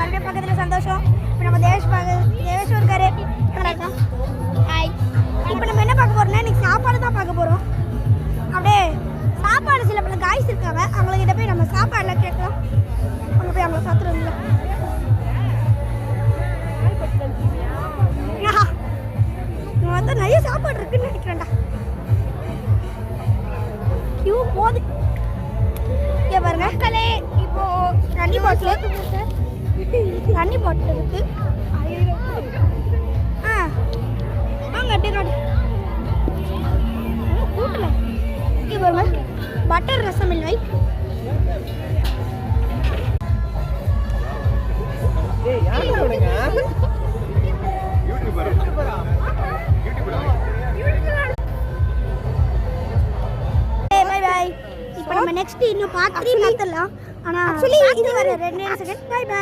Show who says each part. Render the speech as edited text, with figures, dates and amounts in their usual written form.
Speaker 1: மறுபடியும் பக்கத்தில் சந்தோஷம். இப்போ நம்ம தேவேஷ் இருக்காரு. ஹாய். இப்போ நம்ம என்ன பார்க்க போறோம்னா இன்னைக்கு சாப்பாடு தான் பார்க்க போகிறோம். அப்படியே சாப்பாடு சில பல காய்ஸ் இருக்காங்க, அவங்கக்கிட்ட போய் நம்ம சாப்பாடுலாம் கேட்கலாம். அங்கே போய் அவங்கள பார்த்துருவோம்ல. இங்கே வந்து நிறைய சாப்பாடு இருக்குன்னு நினைக்கிறேன்டா. கியூ போகுது. இங்கே பாருங்க மக்களே, இப்போ தண்ணி பாட்டில் இருக்கு. வாங்க அப்படியே காட்டு கூட்டல. இங்கே பாருங்க பட்டர் ரசமில்லை. இப்போ நம்ம நெக்ஸ்ட் இன்னும் பார்ட் 3 பார்த்துடலாம். ஆனால் இது வர 2 செகண்ட். By by.